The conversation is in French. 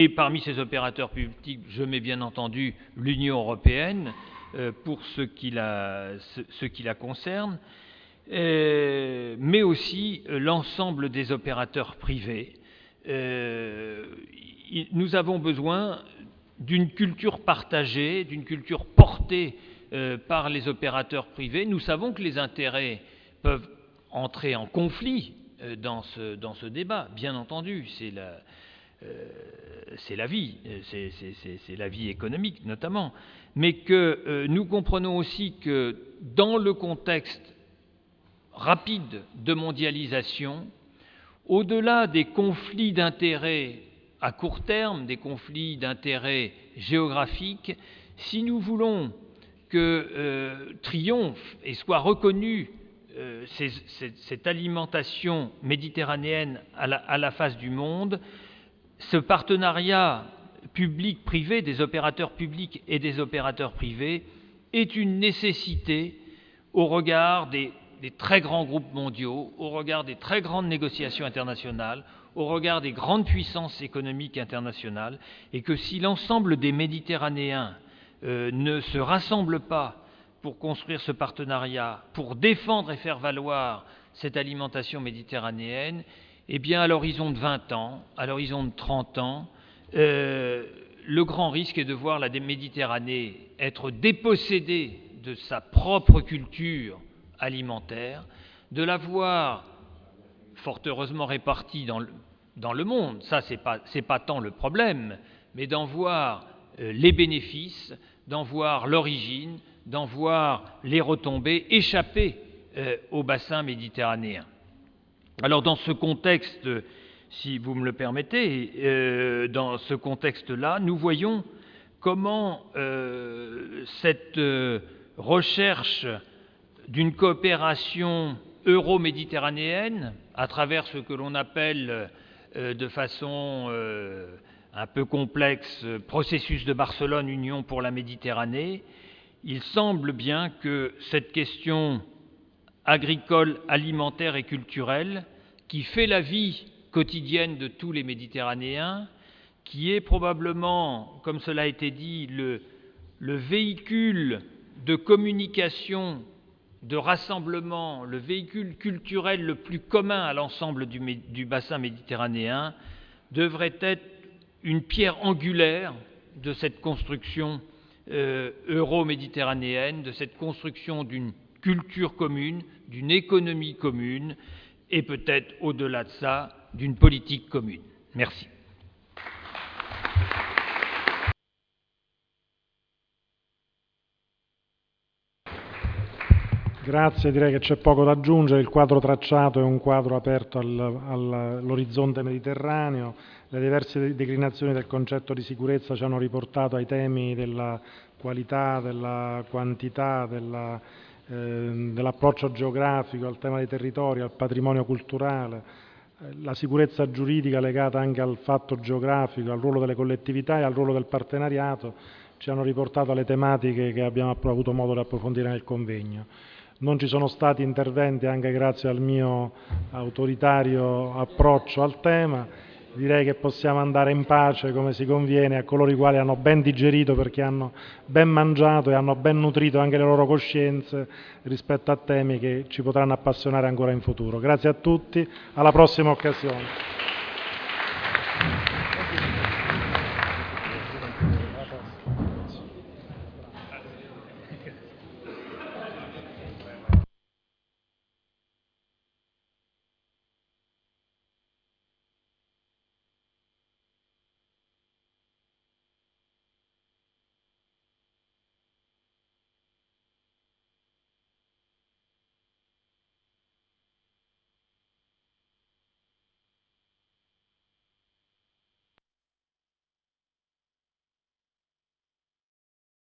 Et parmi ces opérateurs publics, je mets bien entendu l'Union européenne pour ce qui la concerne, mais aussi l'ensemble des opérateurs privés. Nous avons besoin d'une culture partagée, d'une culture portée par les opérateurs privés. Nous savons que les intérêts peuvent entrer en conflit dans ce débat, bien entendu, c'est la vie, c'est la vie économique notamment, mais que nous comprenons aussi que dans le contexte rapide de mondialisation, au-delà des conflits d'intérêts à court terme, des conflits d'intérêts géographiques, si nous voulons que triomphe et soit reconnue cette alimentation méditerranéenne à la face du monde, ce partenariat public-privé, des opérateurs publics et des opérateurs privés, est une nécessité au regard des très grands groupes mondiaux, au regard des très grandes négociations internationales, au regard des grandes puissances économiques internationales, et que si l'ensemble des Méditerranéens ne se rassemblent pas pour construire ce partenariat, pour défendre et faire valoir cette alimentation méditerranéenne, eh bien à l'horizon de 20 ans, à l'horizon de 30 ans, le grand risque est de voir la Méditerranée être dépossédée de sa propre culture alimentaire, de la voir fort heureusement répartie dans le monde, ça c'est pas tant le problème, mais d'en voir les bénéfices, d'en voir l'origine, d'en voir les retombées échapper au bassin méditerranéen. Alors dans ce contexte, si vous me le permettez, dans ce contexte-là, nous voyons comment cette recherche d'une coopération euro-méditerranéenne, à travers ce que l'on appelle de façon un peu complexe, processus de Barcelone, Union pour la Méditerranée, il semble bien que cette question agricole, alimentaire et culturelle, qui fait la vie quotidienne de tous les Méditerranéens, qui est probablement, comme cela a été dit, le véhicule de communication, de rassemblement, le véhicule culturel le plus commun à l'ensemble du bassin méditerranéen, devrait être une pierre angulaire de cette construction euro-méditerranéenne, de cette construction d'une culture commune, d'une économie commune et peut-être au-delà de ça, d'une politique commune. Merci. Grazie, direi che c'è poco da aggiungere, il quadro tracciato è un quadro aperto all'orizzonte mediterraneo, le diverse declinazioni del concetto di sicurezza ci hanno riportato ai temi della qualità, della quantità, dell'approccio geografico, al tema dei territori, al patrimonio culturale, la sicurezza giuridica legata anche al fatto geografico, al ruolo delle collettività e al ruolo del partenariato, ci hanno riportato alle tematiche che abbiamo avuto modo di approfondire nel convegno. Non ci sono stati interventi anche grazie al mio autoritario approccio al tema. Direi che possiamo andare in pace come si conviene a coloro i quali hanno ben digerito perché hanno ben mangiato e hanno ben nutrito anche le loro coscienze rispetto a temi che ci potranno appassionare ancora in futuro. Grazie a tutti, alla prossima occasione.